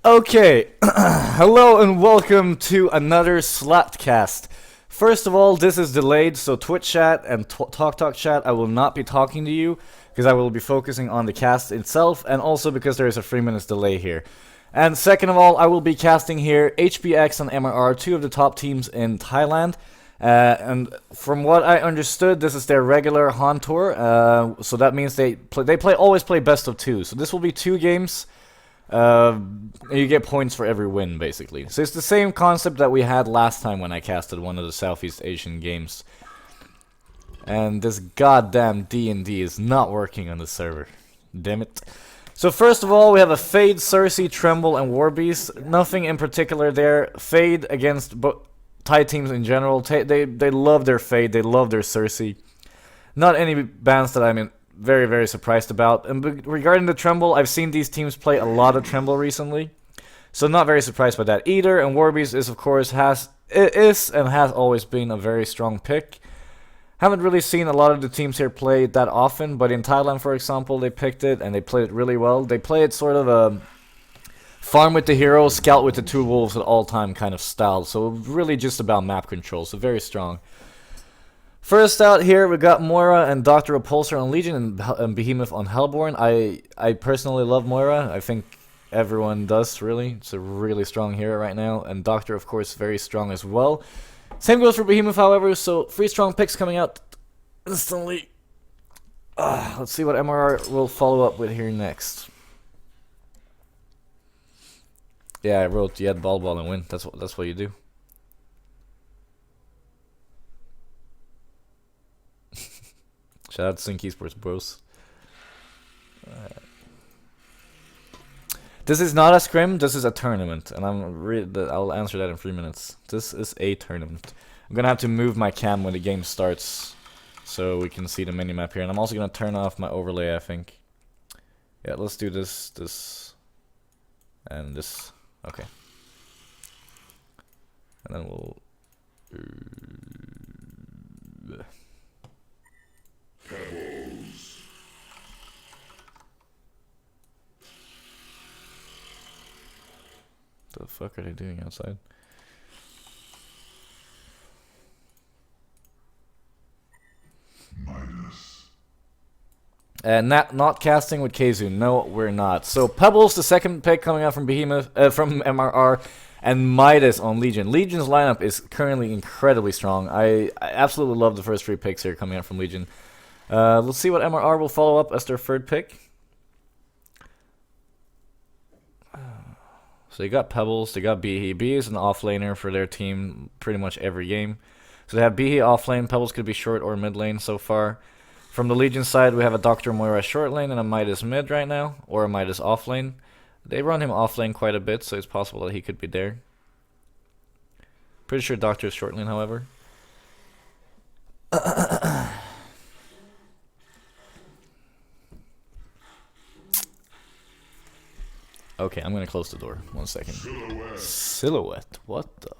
Okay, hello and welcome to another Zlapped cast. First of all, this is delayed, so Twitch chat and Talk chat, I will not be talking to you because I will be focusing on the cast itself, and also because there is a 3 minutes delay here. And second of all, I will be casting here HBX and MRR, two of the top teams in Thailand. And from what I understood, this is their regular HoN tour, so that means they always play best of two. So this will be 2 games. You get points for every win, basically. So it's the same concept that we had last time when I casted one of the Southeast Asian games. And this goddamn D&D is not working on the server. Damn it. So first of all, we have a Fade, Cersei, Tremble, and Warbeast. Nothing in particular there. Fade against Thai teams in general. They love their Fade, they love their Cersei. Not any bans that I'm very, very surprised about. And regarding the Tremble, I've seen these teams play a lot of Tremble recently, so not very surprised by that either. And Warbeast is, of course, has always been a very strong pick. Haven't really seen a lot of the teams here play it that often, but in Thailand, for example, they picked it and they played it really well. They play it sort of a farm with the hero, scout with the 2 wolves at all time kind of style. So really just about map control, so very strong. First out here, we got Moira and Dr. Repulsor on Legion and Behemoth on Hellborn. I personally love Moira. I think everyone does, really. It's a really strong hero right now. And Doctor, of course, very strong as well. Same goes for Behemoth, however, so 3 strong picks coming out instantly. Let's see what MRR will follow up with here next. Yeah, I wrote, you had ball and win. That's what you do. Shout out to Sync Esports, bros. This is not a scrim, this is a tournament, and I'll answer that in 3 minutes. This is a tournament. I'm gonna have to move my cam when the game starts, so we can see the minimap here. And I'm also gonna turn off my overlay, I think. Yeah, let's do this, and this. Okay. And then we'll... What the fuck are they doing outside? Not casting with Keizu. No, we're not. So Pebbles, the second pick coming out from Behemoth, from MRR, and Midas on Legion. Legion's lineup is currently incredibly strong. I absolutely love the first 3 picks here coming out from Legion. Let's see what MRR will follow up as their 3rd pick. So they got Pebbles, they got Behe. Behe is an offlaner for their team pretty much every game. So they have Behe offlane, Pebbles could be short or mid lane so far. From the Legion side, we have a Dr. Moira short lane and a Midas mid right now, or a Midas offlane. They run him offlane quite a bit, so it's possible that he could be there. Pretty sure Doctor is short lane, however. Okay, I'm gonna close the door. 1 second. Silhouette. What the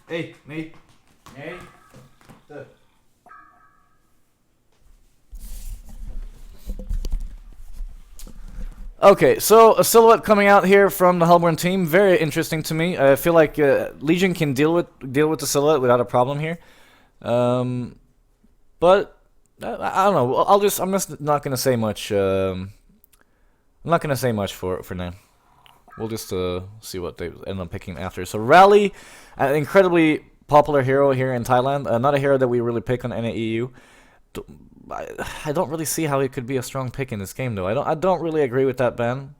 Hey, mate. Hey. Okay, so a silhouette coming out here from the Hellborn team, very interesting to me. I feel like Legion can deal with the silhouette without a problem here, but I don't know. I'm just not gonna say much. I'm not gonna say much for now. We'll just see what they end up picking after. So Rally, an incredibly popular hero here in Thailand. Not a hero that we really pick on NAEU. I don't really see how he could be a strong pick in this game, though. I don't really agree with that ban.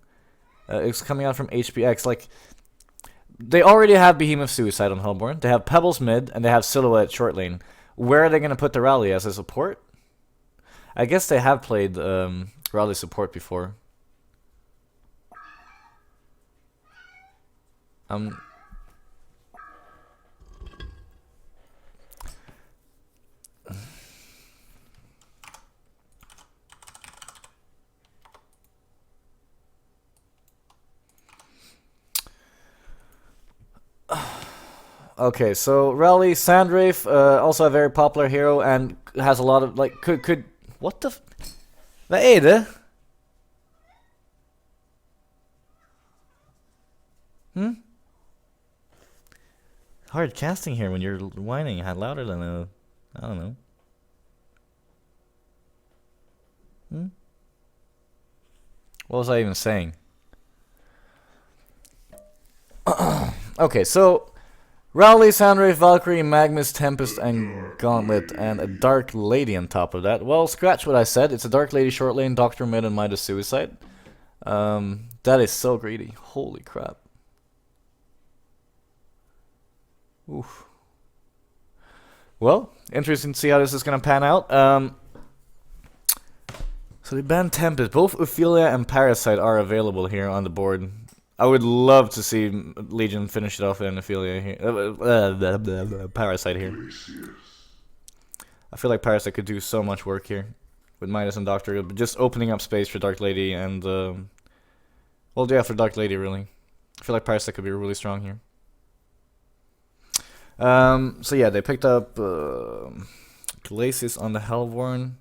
It's coming out from HBX. Like, they already have Behemoth Suicide on Hellborn. They have Pebbles mid, and they have Silhouette short lane. Where are they going to put the Rally as a support? I guess they have played Rally support before. Okay, so Rally Sandrafe, also a very popular hero and has a lot of like could what the vad är det? Hard casting here when you're whining louder than a I don't know. What was I even saying? Okay, so Rowley, Sandrafe, Valkyrie, Magnus, Tempest, and Gauntlet, and a Dark Lady on top of that. Well, scratch what I said. It's a Dark Lady short lane, Doctor Mid, and Midas Suicide. That is so greedy. Holy crap. Oof. Well, interesting to see how this is gonna pan out. So they banned Tempest. Both Ophelia and Parasite are available here on the board. I would love to see Legion finish it off with an Ophelia here. Parasite here. I feel like Parasite could do so much work here with Midas and Doctor, but just opening up space for Dark Lady and well, yeah, for Dark Lady really. I feel like Parasite could be really strong here. So yeah, they picked up Glacis on the Hellborn.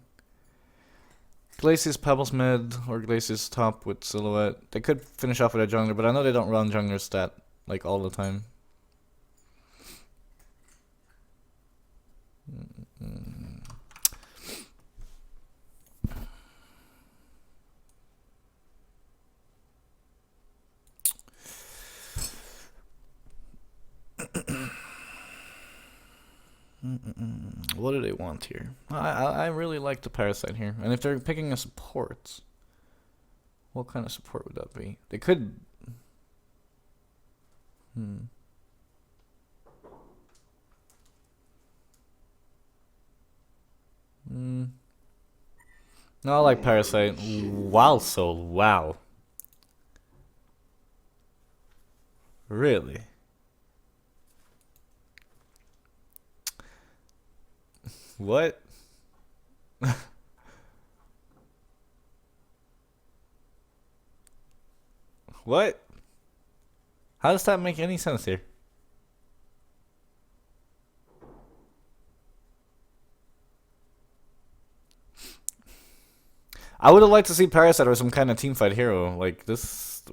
Glacis Pebbles mid or Glacis top with Silhouette. They could finish off with a jungler, but I know they don't run jungler stat like all the time. What do they want here? I really like the Parasite here. And if they're picking a support, what kind of support would that be? They could... No, I like Parasite. Wild Soul, wow. Really? What? What? How does that make any sense here? I would have liked to see Parasite or some kind of teamfight hero like this.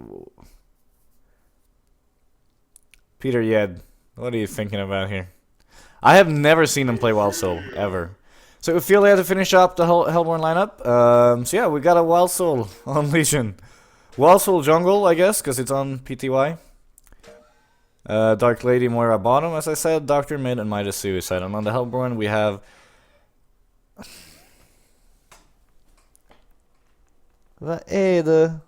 Peter Yed, what are you thinking about here? I have never seen him play Wild Soul, ever. So we feel they have to finish up the Hellborn lineup. So yeah, we got a Wild Soul on Legion. Wild Soul Jungle, I guess, because it's on PTY. Dark Lady Moira bottom, as I said. Doctor mid and Midas Suicide. And on the Hellborn, we have... Vad är det?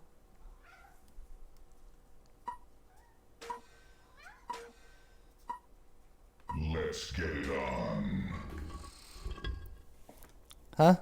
Let's get it on. Huh?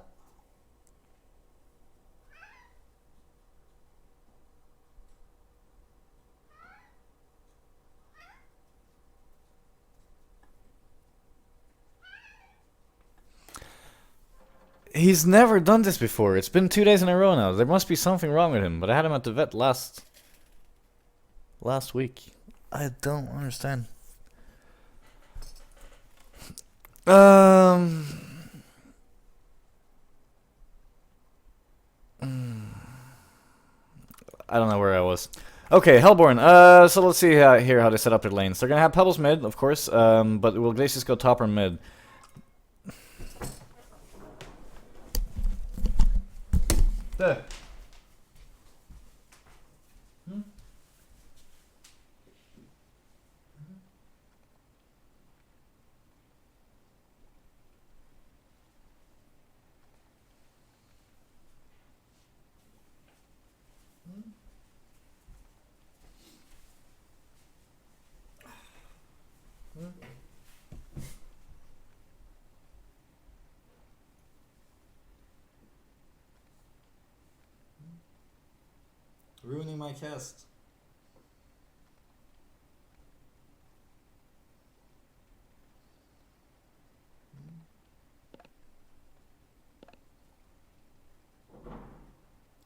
He's never done this before. It's been 2 days in a row now. There must be something wrong with him. But I had him at the vet last week. I don't understand. I don't know where I was. Okay, Hellborn. So let's see here how they set up their lanes. They're gonna have Pebbles mid, of course. But will Glacius go top or mid? There. Ruining my cast.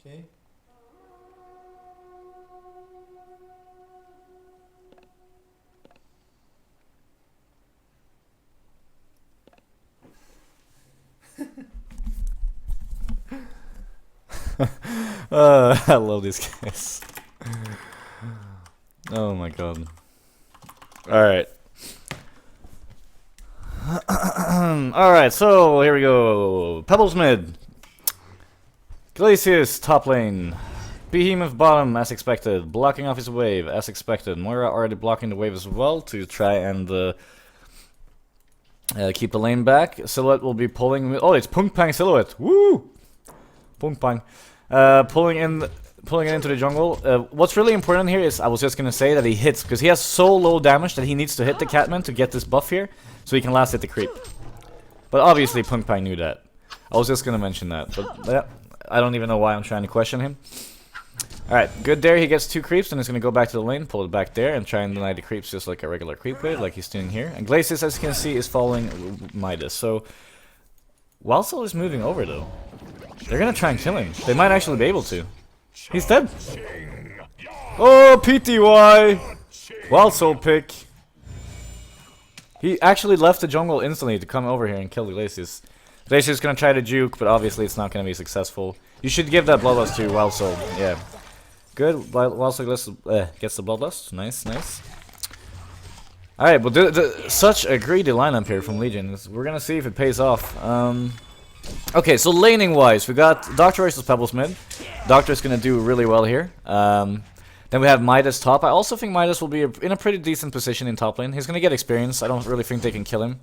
Okay. I love these guys. Oh my god. Alright. Alright, so here we go. Pebbles mid. Glacius top lane. Behemoth bottom as expected. Blocking off his wave as expected. Moira already blocking the wave as well to try and keep the lane back. Silhouette will be pulling. Oh, it's Punk Pang Silhouette. Woo! Punk Pang. Pulling it into the jungle. What's really important here is I was just gonna say that he hits because he has so low damage that he needs to hit the Catman to get this buff here, so he can last hit the creep. But obviously Punk Pang knew that. I was just gonna mention that, but yeah, I don't even know why I'm trying to question him. Alright, good there. He gets 2 creeps and he's gonna go back to the lane, pull it back there, and try and deny the creeps just like a regular creep wave, like he's doing here. And Glacius, as you can see, is following Midas. So Wildsoul is moving over though. They're gonna try and kill him. They might actually be able to. He's dead. Oh, PTY! Wildsoul pick. He actually left the jungle instantly to come over here and kill the Glacius. Glacius is gonna try to juke, but obviously it's not gonna be successful. You should give that Bloodlust to Wildsoul. Yeah. Good. Wildsoul gets the Bloodlust. Nice, nice. Alright, but such a greedy lineup here from Legion. We're gonna see if it pays off. Okay, so laning wise, we got Doctor versus Pebbles mid. Doctor's gonna do really well here. Then we have Midas top. I also think Midas will be in a pretty decent position in top lane. He's gonna get experience. I don't really think they can kill him.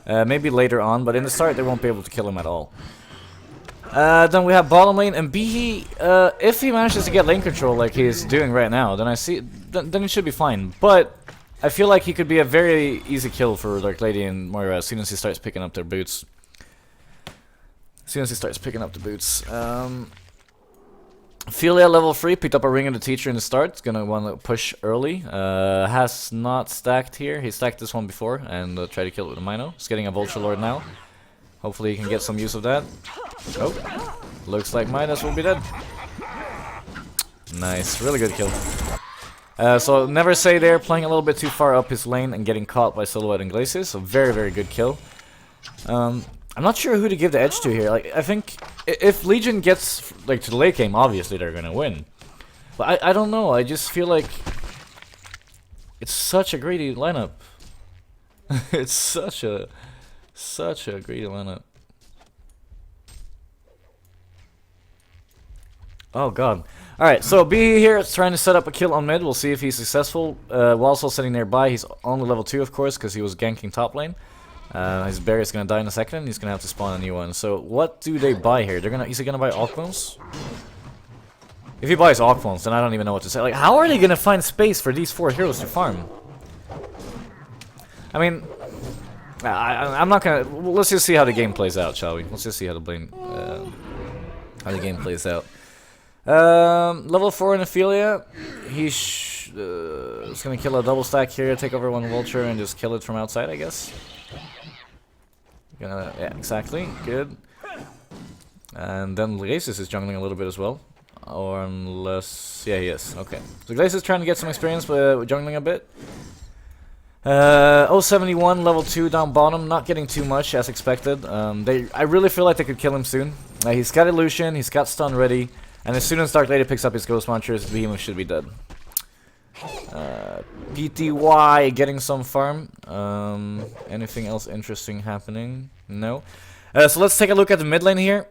Maybe later on, but in the start they won't be able to kill him at all. Then we have bottom lane, and Behe, if he manages to get lane control like he's doing right now, then then it should be fine. But I feel like he could be a very easy kill for Dark Lady and Moira as soon as he starts picking up their boots. Philia level 3, picked up a ring of the teacher in the start. It's gonna want to push early. Has not stacked here. He stacked this one before and tried to kill it with a Mino. He's getting a Vulture Lord now. Hopefully he can get some use of that. Oh, looks like Midas will be dead. Nice, really good kill. So Never Say there, playing a little bit too far up his lane and getting caught by Silhouette and Glacius. So very, very good kill. I'm not sure who to give the edge to here. Like, I think if Legion gets like to the late game, obviously they're gonna win. But I don't know. I just feel like it's such a greedy lineup. It's such a greedy lineup. Oh god. Alright, so B here is trying to set up a kill on mid. We'll see if he's successful. Wildsoul sitting nearby. He's only level 2, of course, because he was ganking top lane. His barrier's gonna die in a second, and he's gonna have to spawn a new one. So what do they buy here? Is he gonna buy Alkbones? If he buys Alkbones, then I don't even know what to say. Like, how are they gonna find space for these 4 heroes to farm? I mean, I'm not gonna. Let's just see how the game plays out, shall we? Let's just see how the game plays out. Level 4 in Ophelia. He's gonna kill a double stack here, take over one vulture, and just kill it from outside, I guess. Yeah, exactly. Good. And then Glacius is jungling a little bit as well. Or unless... yeah, he is. Okay. So Glacius is trying to get some experience with jungling a bit. 071, level 2 down bottom. Not getting too much, as expected. I really feel like they could kill him soon. He's got Illusion, he's got stun ready. And as soon as Dark Lady picks up his Ghost Launchers, Behemoth should be dead. PTY getting some farm. Anything else interesting happening? No. So let's take a look at the mid lane here.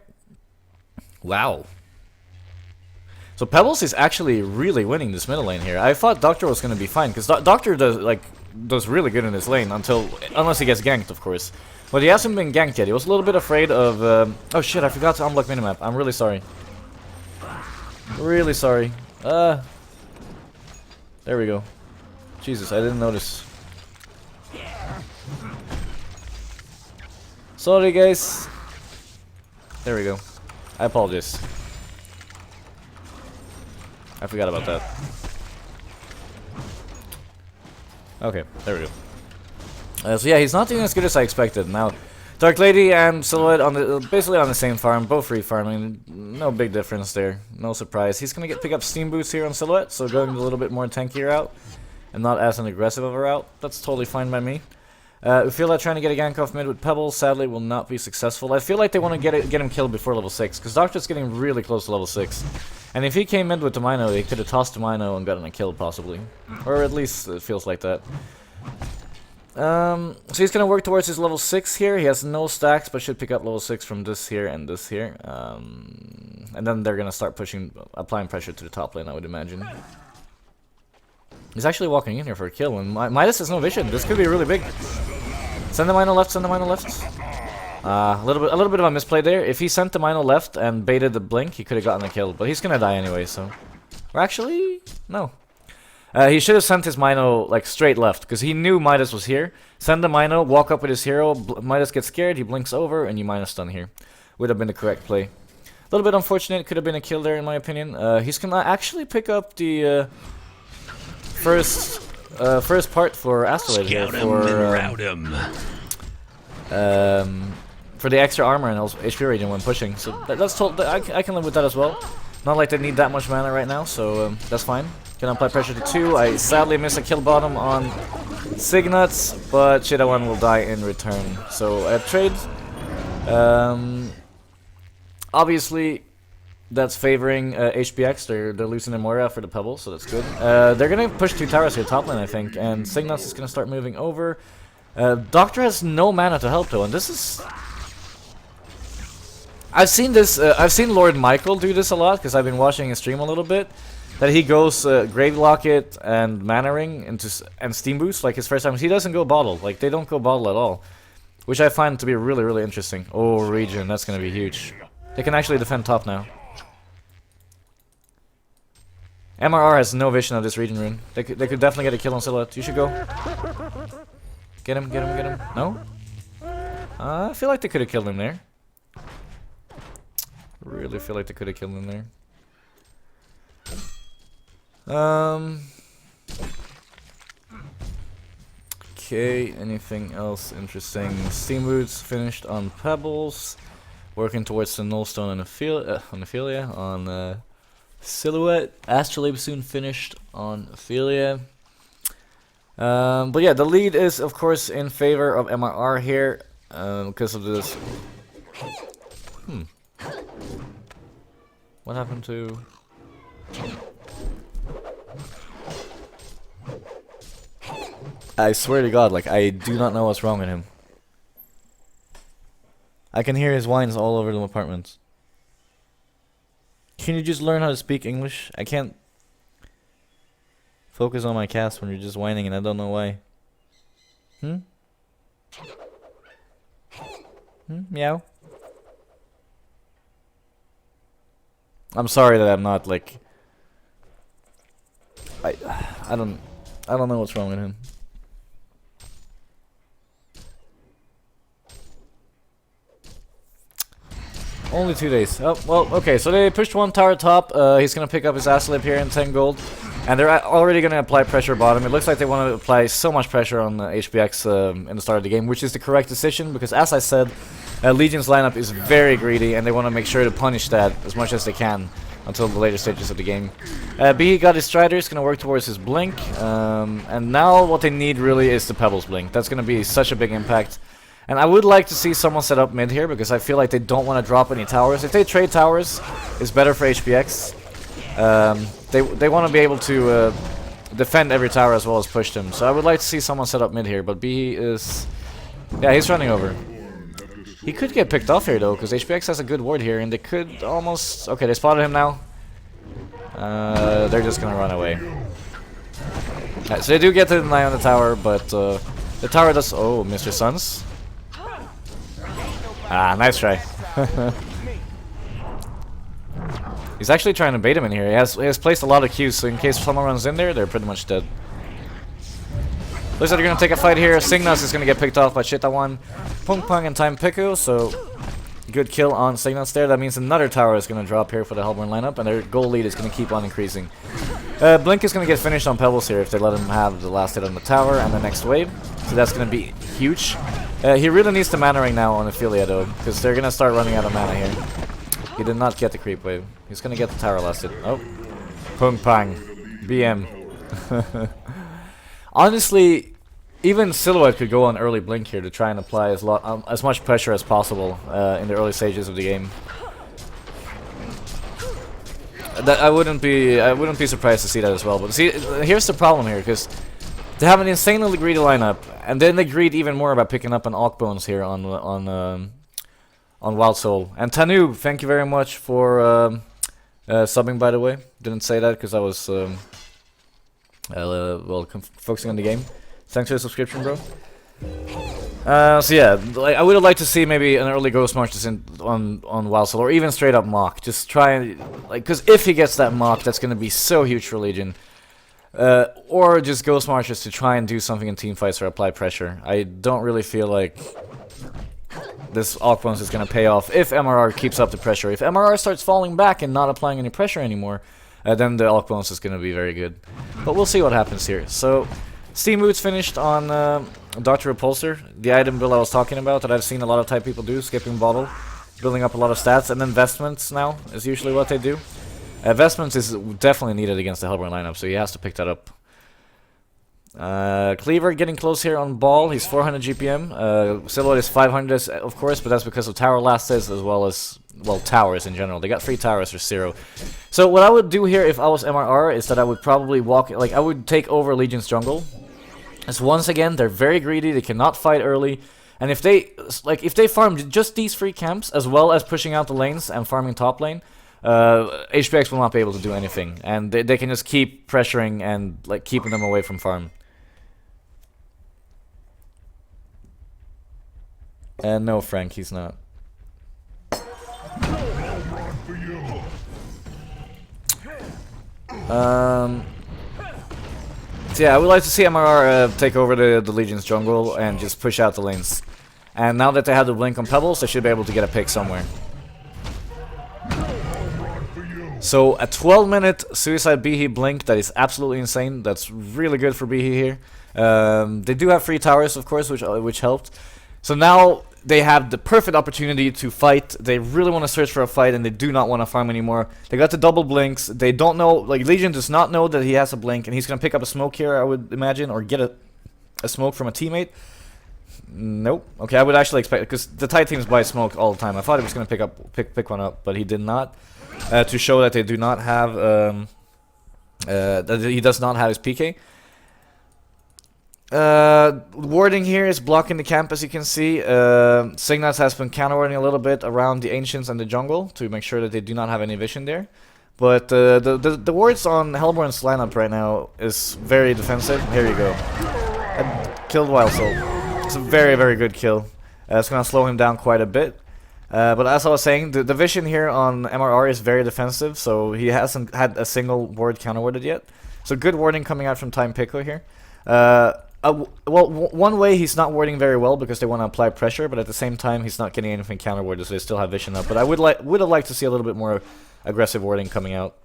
Wow. So Pebbles is actually really winning this middle lane here. I thought Doctor was gonna be fine because Doctor does really good in this lane unless he gets ganked, of course. But he hasn't been ganked yet. He was a little bit afraid of. Oh shit! I forgot to unblock minimap. I'm really sorry. Really sorry. There we go. Jesus, I didn't notice. Sorry, guys. There we go. I apologize. I forgot about that. Okay, there we go. So yeah, he's not doing as good as I expected. Now, Dark Lady and Silhouette basically on the same farm, both free farming. No big difference there. No surprise. He's gonna pick up Steam Boots here on Silhouette, so going a little bit more tankier route and not as an aggressive of a route. That's totally fine by me. Ufila trying to get a gank off mid with Pebble, sadly will not be successful. I feel like they want to get him killed before level 6, because Doctor's getting really close to level 6. And if he came in with the Mino, they could have tossed the Mino and gotten a kill, possibly. Or at least it feels like that. So he's going to work towards his level 6 here. He has no stacks, but should pick up level 6 from this here and this here. And then they're going to start applying pressure to the top lane, I would imagine. He's actually walking in here for a kill, and Midas has no vision. This could be really big. Send the Mino left, send the Mino left. A little bit of a misplay there. If he sent the Mino left and baited the blink, he could have gotten a kill, but he's gonna die anyway, so... Or actually, no. He should have sent his Mino, like, straight left, because he knew Midas was here. Send the Mino, walk up with his hero, Midas gets scared, he blinks over, and you minus stun here. Would have been the correct play. A little bit unfortunate, could have been a kill there in my opinion. He's gonna actually pick up the... First part for Astrolabe here for the extra armor and also HP regen when pushing. So I can live with that as well. Not like they need that much mana right now, so that's fine. Can apply pressure to 2. I sadly miss a kill bottom on Signuts, but Shida1 will die in return. So trade. Obviously. That's favoring HBX. They're losing their MRR for the Pebble, so that's good. They're gonna push 2 towers here top lane, I think, and Signuts is gonna start moving over. Doctor has no mana to help though, and this is... I've seen this. I've seen Lord Michael do this a lot because I've been watching his stream a little bit. That he goes Grave Locket and Mana Ring and Steam Boost like his first time. He doesn't go bottle. Like they don't go bottle at all, which I find to be really interesting. Oh, region, that's gonna be huge. They can actually defend top now. MRR has no vision of this region rune. They could definitely get a kill on Silhouette. You should go. Get him. No? I feel like they could have killed him there. Really feel like they could have killed him there. Okay, anything else interesting? Steam Boots finished on Pebbles. Working towards the Nullstone and Ophelia on Silhouette. Astrolabe soon finished on Ophelia. But yeah, the lead is of course in favor of MRR here because of this. What happened to... I swear to God, like, I do not know what's wrong with him. I can hear his whines all over the apartment. Can you just learn how to speak English? I can't focus on my cast when you're just whining and I don't know why. Meow? I'm sorry that I'm not, like... I don't know what's wrong with him. Only 2 days. Oh, well, okay, so they pushed 1 tower top. He's gonna pick up his Astrolabe here in 10 gold. And they're already gonna apply pressure bottom. It looks like they want to apply so much pressure on HBX in the start of the game, which is the correct decision, because as I said, Legion's lineup is very greedy, and they want to make sure to punish that as much as they can until the later stages of the game. B got his Strider, he's gonna work towards his Blink, and now what they need really is the Pebbles Blink. That's gonna be such a big impact. And I would like to see someone set up mid here, because I feel like they don't want to drop any towers. If they trade towers, it's better for HBX. They want to be able to defend every tower as well as push them. So I would like to see someone set up mid here, but B is... Yeah, he's running over. He could get picked off here though, because HBX has a good ward here, and they could almost... Okay, they spotted him now. They're just gonna run away. Right, so they do get to deny on the tower, but the tower does... Oh, Mr. Suns. Ah, nice try. He's actually trying to bait him in here. He has placed a lot of Qs, so in case someone runs in there, they're pretty much dead. Looks like they're going to take a fight here. Signuts is going to get picked off by Shita1. Pung Pung and Time Piku, so good kill on Signuts there. That means another tower is going to drop here for the Hellborn lineup, and their goal lead is going to keep on increasing. Blink is going to get finished on Pebbles here if they let him have the last hit on the tower and the next wave. So that's going to be huge. He really needs the mana ring now on Ophelia though, because they're going to start running out of mana here. He did not get the creep wave. He's going to get the tower last hit. Oh. Pung Pang. BM. Honestly, Even Silhouette could go on early blink here to try and apply as much pressure as possible in the early stages of the game. That I wouldn't be surprised to see that as well. But see, here's the problem here, because they have an insanely greedy lineup, and then they greed even more about picking up an Orc Bones here on Wild Soul. And Tanu, thank you very much for subbing, by the way. Didn't say that because I was focusing on the game. Thanks for the subscription, bro. So yeah, like, I would have liked to see maybe an early Ghost March on Wild Soul, or even straight up Mock. Just try and, like, because if he gets that Mock, that's going to be so huge for Legion. Or just Ghost Marches to try and do something in team fights or apply pressure. I don't really feel like this Orc Bones is going to pay off if MRR keeps up the pressure. If MRR starts falling back and not applying any pressure anymore, then the Orc Bones is going to be very good. But we'll see what happens here. So Steam Boots finished on Dr. Repulsor, the item build I was talking about that I've seen a lot of type people do, skipping bottle, building up a lot of stats, and then Vestments now is usually what they do. Vestments is definitely needed against the Hellborn lineup, so he has to pick that up. Cleaver getting close here on Ball, he's 400 GPM. Silhouette is 500, of course, but that's because of Tower Lasses as well as, well, towers in general. They got 3 towers for 0. So what I would do here if I was MRR is that I would probably walk, like, I would take over Legion's jungle. As once again, they're very greedy, they cannot fight early. And if they farm just these 3 camps, as well as pushing out the lanes and farming top lane, HBX will not be able to do anything. And they can just keep pressuring and, like, keeping them away from farm. And no, Frank, he's not. So yeah, I would like to see MRR take over the Legion's jungle and just push out the lanes. And now that they have the blink on Pebbles, they should be able to get a pick somewhere. So a 12-minute Suicide Behe blink, that is absolutely insane. That's really good for Behe here. They do have 3 towers, of course, which helped. So now they have the perfect opportunity to fight. They really want to search for a fight, and they do not want to farm anymore. They got the double blinks. They don't know, like, Legion does not know that he has a blink, and he's going to pick up a smoke here, I would imagine, or get a smoke from a teammate. Nope. Okay, I would actually expect, because the Tide teams buy smoke all the time. I thought he was going to pick one up, but he did not. To show that they do not have, that he does not have his PK. Warding here is blocking the camp, as you can see. Signas has been counter warding a little bit around the Ancients and the jungle to make sure that they do not have any vision there. But the wards on Hellborn's lineup right now is very defensive. Here you go. I killed Wild Soul. It's a very, very good kill. It's going to slow him down quite a bit. But as I was saying, the vision here on MRR is very defensive, so he hasn't had a single ward counter warded yet. So good warding coming out from Time Pico here. Well, one way he's not warding very well because they want to apply pressure, but at the same time he's not getting anything counter warded, so they still have vision up. But I would have liked to see a little bit more aggressive warding coming out.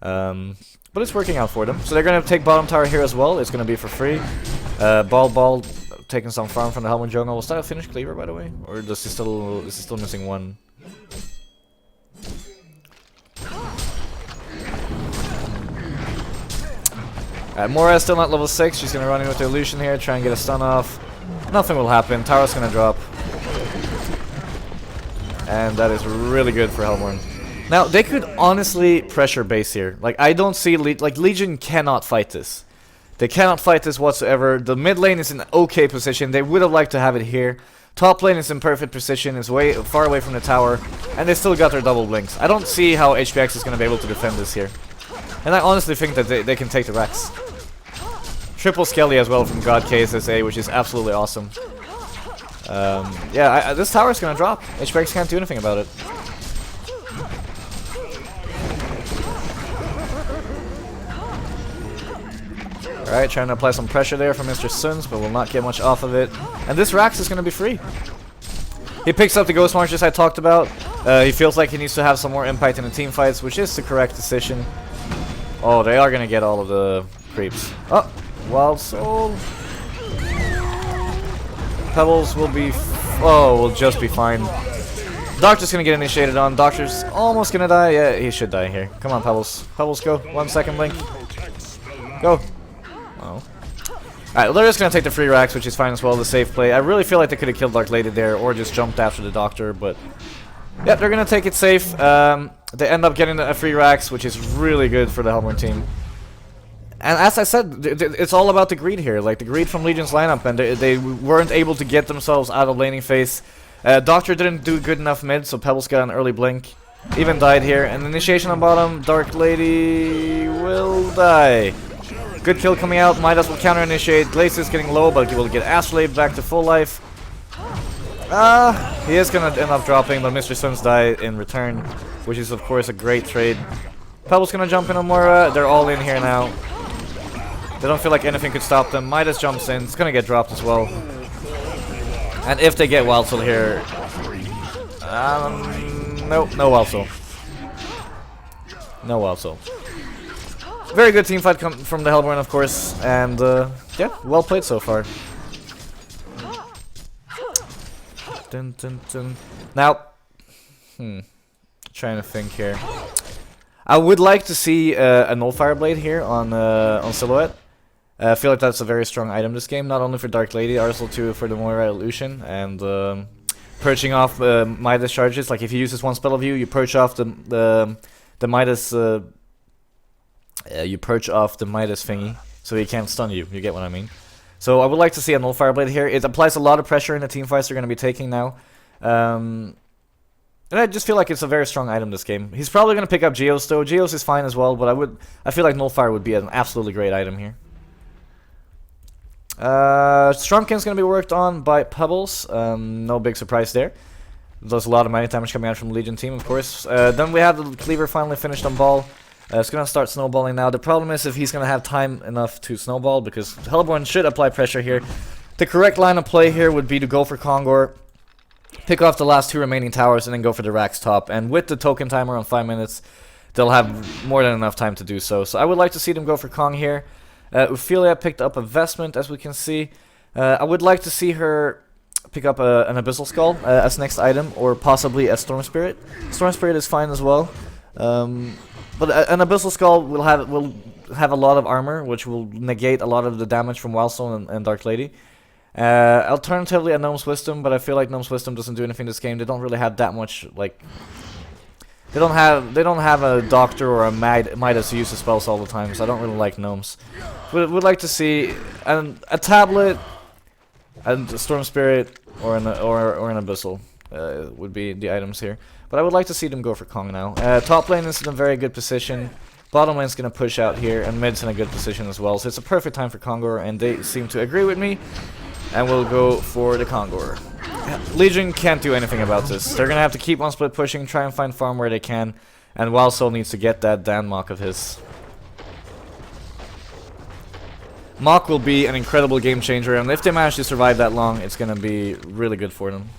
But it's working out for them. So they're going to take bottom tower here as well. It's going to be for free. Ball taking some farm from the Hellborn jungle. Was that a finished cleaver, by the way, or is he still missing one? Mora is still not level 6. She's going to run in with the illusion here, try and get a stun off. Nothing will happen. Tower's going to drop. And that is really good for Hellborn. Now, they could honestly pressure base here. Like, I don't see... Legion cannot fight this. They cannot fight this whatsoever. The mid lane is in an okay position. They would have liked to have it here. Top lane is in perfect position. It's way far away from the tower. And they still got their double blinks. I don't see how HBX is going to be able to defend this here. And I honestly think that they can take the Rex. Triple Skelly as well from God KSSA, which is absolutely awesome. Yeah, this tower is going to drop. HBX can't do anything about it. Alright, trying to apply some pressure there from Mr. Suns, but will not get much off of it. And this Rax is going to be free. He picks up the Ghost Marches I talked about. He feels like he needs to have some more impact in the team fights, which is the correct decision. Oh, they are going to get all of the creeps. Oh, Wild Soul. Pebbles will be... will just be fine. Doctor's going to get initiated on. Doctor's almost going to die. Yeah, he should die here. Come on, Pebbles. Pebbles, go. 1 second blink. Go. Oh. Alright, well, they're just gonna take the free racks, which is fine as well, the safe play. I really feel like they could have killed Dark Lady there, or just jumped after the Doctor, but... yeah, they're gonna take it safe. They end up getting the free racks, which is really good for the Hellborn team. And as I said, it's all about the greed here, like the greed from Legion's lineup, and they weren't able to get themselves out of laning phase. Doctor didn't do good enough mid, so Pebbles got an early blink. Even died here, and initiation on bottom, Dark Lady will die. Good kill coming out, Midas will counter-initiate, Glace is getting low, but he will get Astrolabe back to full life. He is gonna end up dropping, but Mr. Suns die in return, which is of course a great trade. Pebbles gonna jump in on Moira, they're all in here now. They don't feel like anything could stop them, Midas jumps in, it's gonna get dropped as well. And if they get Wild Soul here... nope, no Wild Soul. No Wild Soul. Very good team fight from the Hellborn, of course, and yeah, well played so far. Dun, dun, dun. Now, trying to think here. I would like to see a Nullfire Blade here on Silhouette. I feel like that's a very strong item this game, not only for Dark Lady, also too for the Moira Illusion, and purging off Midas charges. Like if he uses one spell of you purge off the Midas. You purge off the Midas thingy, so he can't stun you. You get what I mean? So I would like to see a Nullfire Blade here. It applies a lot of pressure in the team fights they're going to be taking now. And I just feel like it's a very strong item this game. He's probably going to pick up Geos though. Geos is fine as well, but I feel like Nullfire would be an absolutely great item here. Strumkin's going to be worked on by Pebbles. No big surprise there. There's a lot of mighty damage coming out from the Legion team, of course. Then we have the Cleaver finally finished on Ball. It's going to start snowballing now. The problem is if he's going to have time enough to snowball, because Hellborn should apply pressure here. The correct line of play here would be to go for Kongor, pick off the last two remaining towers, and then go for the Rax top. And with the token timer on 5 minutes, they'll have more than enough time to do so. So I would like to see them go for Kong here. Ophelia picked up a Vestment, as we can see. I would like to see her pick up an Abyssal Skull as next item, or possibly a Storm Spirit. Storm Spirit is fine as well. But an Abyssal Skull will have a lot of armor, which will negate a lot of the damage from Wildstone and Dark Lady. Alternatively, a Gnome's Wisdom, but I feel like Gnome's Wisdom doesn't do anything this game. They don't really have that much, like... They don't have a Doctor or a Midas who uses spells all the time, so I don't really like Gnomes. Would like to see a Tablet, a Storm Spirit, or an Abyssal would be the items here. But I would like to see them go for Kong now. Top lane is in a very good position. Bottom lane's going to push out here, and mid's in a good position as well. So it's a perfect time for Kongor, and they seem to agree with me. And we'll go for the Kongor. Legion can't do anything about this. They're going to have to keep on split pushing, try and find farm where they can. And Wild Soul needs to get that Dan Mach of his. Mach will be an incredible game changer, and if they manage to survive that long, it's going to be really good for them.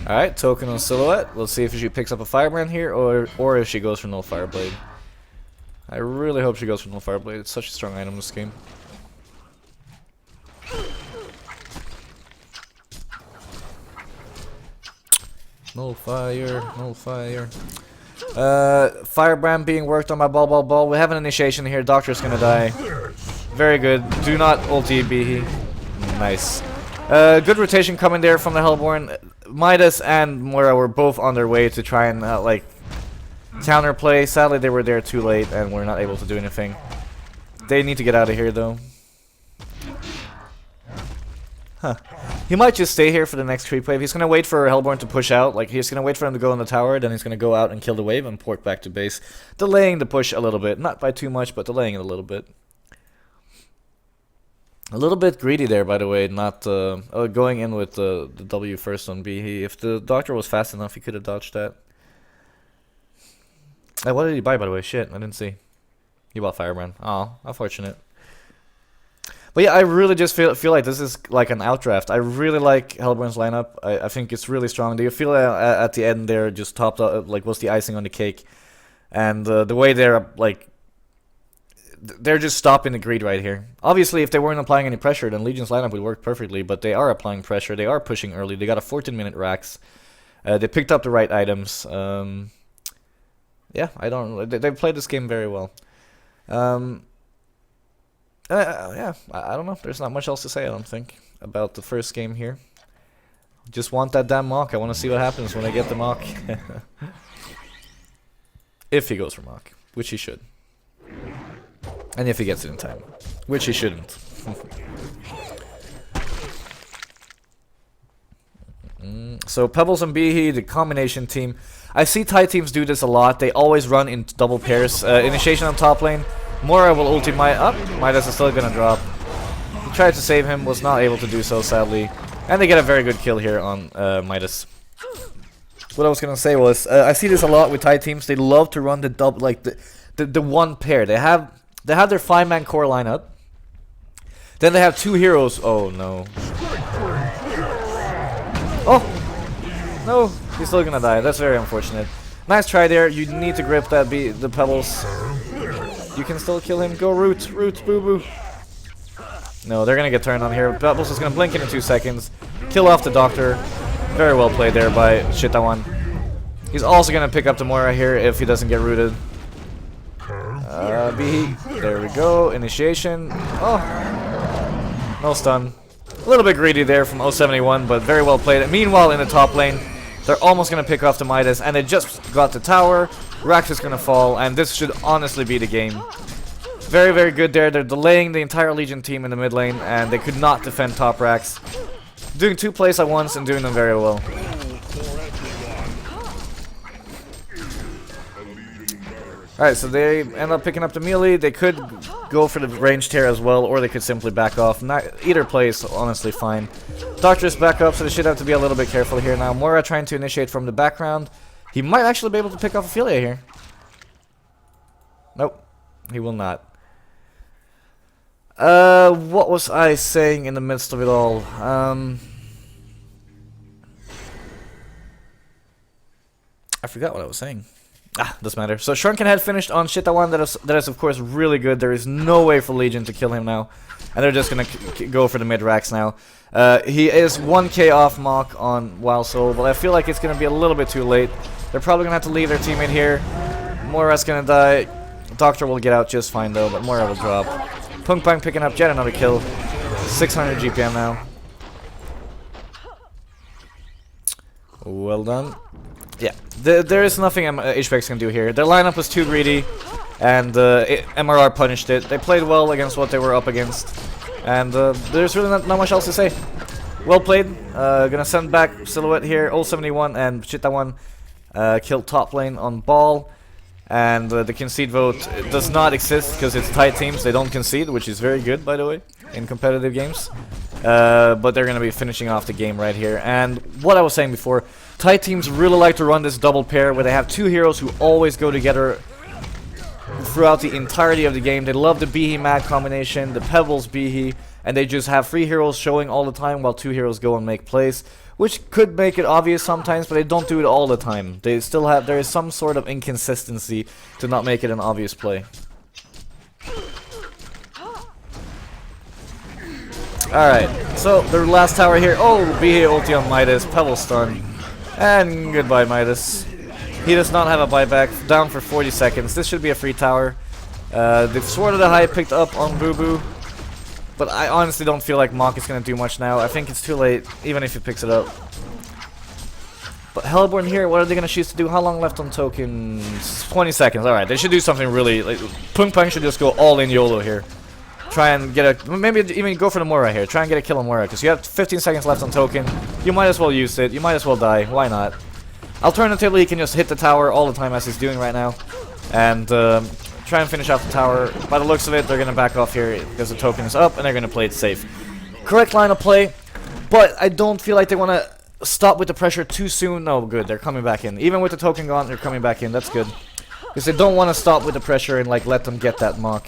Alright, token on Silhouette. We'll see if she picks up a Firebrand here, or if she goes for Nullfire Blade. I really hope she goes for Nullfire Blade. It's such a strong item in this game. Nullfire. Firebrand being worked on by Ball. We have an initiation here. Doctor's gonna die. Very good. Do not ulti Behe. Nice. Good rotation coming there from the Hellborn. Midas and Moira were both on their way to try and like counterplay. Sadly, they were there too late and were not able to do anything. They need to get out of here though. Huh. He might just stay here for the next creep wave. He's gonna wait for Hellborn to push out. Like he's gonna wait for him to go in the tower, then he's gonna go out and kill the wave and port back to base, delaying the push a little bit. Not by too much, but delaying it a little bit. A little bit greedy there, by the way, not going in with the W first on B. If the Doctor was fast enough, he could have dodged that. What did he buy, by the way? Shit, I didn't see. He bought Firebrand. Oh, unfortunate. But yeah, I really just feel like this is like an outdraft. I really like Hellborn's lineup. I think it's really strong. Do you feel at the end there just topped up, like was the icing on the cake? And the way they're like they're just stopping the greed right here. Obviously, if they weren't applying any pressure, then Legion's lineup would work perfectly, but they are applying pressure. They are pushing early. They got a 14-minute Rax. They picked up the right items. Yeah, they played this game very well. Yeah, I don't know. There's not much else to say, I don't think, about the first game here. Just want that damn Mach. I want to see what happens when I get the Mach. If he goes for Mach, which he should. And if he gets it in time, which he shouldn't. So Pebbles and Behe, the combination team. I see Thai teams do this a lot. They always run in double pairs. Initiation on top lane. Mora will ulti Midas is still gonna drop. He tried to save him, was not able to do so, sadly. And they get a very good kill here on Midas. What I was gonna say was, I see this a lot with Thai teams. They love to run the double, like the one pair. They have their 5-man core lineup. Then they have 2 heroes. Oh no. Oh no, he's still gonna die. That's very unfortunate. Nice try there. You need to grip that the Pebbles. You can still kill him. Go root, boo boo. No, they're gonna get turned on here. Pebbles is gonna blink in 2 seconds. Kill off the Doctor. Very well played there by Shitawan. He's also gonna pick up the Moira here if he doesn't get rooted. Behe. There we go. Initiation. Oh. No stun. A little bit greedy there from 071, but very well played. Meanwhile, in the top lane, they're almost gonna pick off the Midas, and they just got the tower. Rax is gonna fall, and this should honestly be the game. Very, very good there. They're delaying the entire Legion team in the mid lane, and they could not defend top Rax. Doing 2 plays at once and doing them very well. Alright, so they end up picking up the melee. They could go for the ranged tear as well, or they could simply back off. Either play is honestly fine. Doctor is back up, so they should have to be a little bit careful here now. Moira trying to initiate from the background. He might actually be able to pick off Ophelia here. Nope, he will not. What was I saying in the midst of it all? I forgot what I was saying. Doesn't matter. So Shrunken Head finished on Shitawan. That is of course really good. There is no way for Legion to kill him now, and they're just gonna go for the mid racks now. He is 1k off Mach on Wild Soul, but I feel like it's gonna be a little bit too late. They're probably gonna have to leave their teammate here. Moira's gonna die. Doctor will get out just fine though, but Moira will drop. Punk Punk picking up yet another kill. 600 GPM now. Well done. Yeah, there is nothing HBX can do here. Their lineup was too greedy, and MRR punished it. They played well against what they were up against, and there's really not much else to say. Well played. Gonna send back Silhouette here. 071 and Chitawan killed top lane on ball, and the concede vote does not exist because it's tight teams. They don't concede, which is very good, by the way, in competitive games. But they're gonna be finishing off the game right here. And what I was saying before, Thai teams really like to run this double pair where they have 2 heroes who always go together throughout the entirety of the game. They love the Behe Mad combination, the Pebbles Behe, and they just have 3 heroes showing all the time while 2 heroes go and make plays, which could make it obvious sometimes, but they don't do it all the time. They still have, there is some sort of inconsistency to not make it an obvious play. Alright, so their last tower here. Oh, Behe ulti on Midas, Pebble stun. And goodbye, Midas. He does not have a buyback. Down for 40 seconds. This should be a free tower. The Sword of the High picked up on Boo Boo. But I honestly don't feel like Mach is going to do much now. I think it's too late, even if he picks it up. But Hellborn here, what are they going to choose to do? How long left on tokens? 20 seconds. Alright, they should do something really... Like, Punk Punk should just go all in YOLO here. Try and get a... Maybe even go for the Moira here. Try and get a kill on Moira, because you have 15 seconds left on token. You might as well use it. You might as well die. Why not? Alternatively, he can just hit the tower all the time as he's doing right now. And try and finish off the tower. By the looks of it, they're going to back off here because the token is up, and they're going to play it safe. Correct line of play, but I don't feel like they want to stop with the pressure too soon. No, good. They're coming back in. Even with the token gone, they're coming back in. That's good. Because they don't want to stop with the pressure and like let them get that Mach.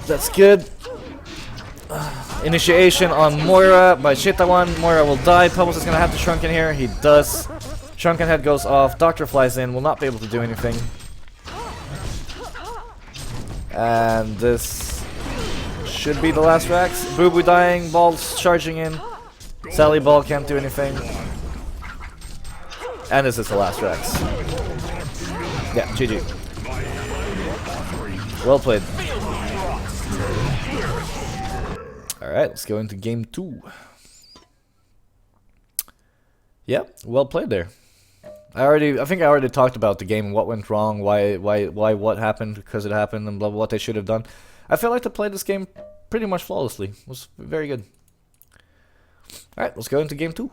That's good. Initiation on Moira by Shitawan. Moira will die. Pebbles is going to have to Shrunken here. He does. Shrunken Head goes off. Doctor flies in. Will not be able to do anything. And this should be the last Rax. Boo Boo dying, Ball's charging in. Sally Ball can't do anything. And this is the last Rax. Yeah, GG. Well played. Alright, let's go into game 2. Yep, well played there. I think I already talked about the game, what went wrong, why what happened, because it happened, and blah blah, what they should have done. I feel like they played this game pretty much flawlessly. It was very good. Alright, let's go into game 2.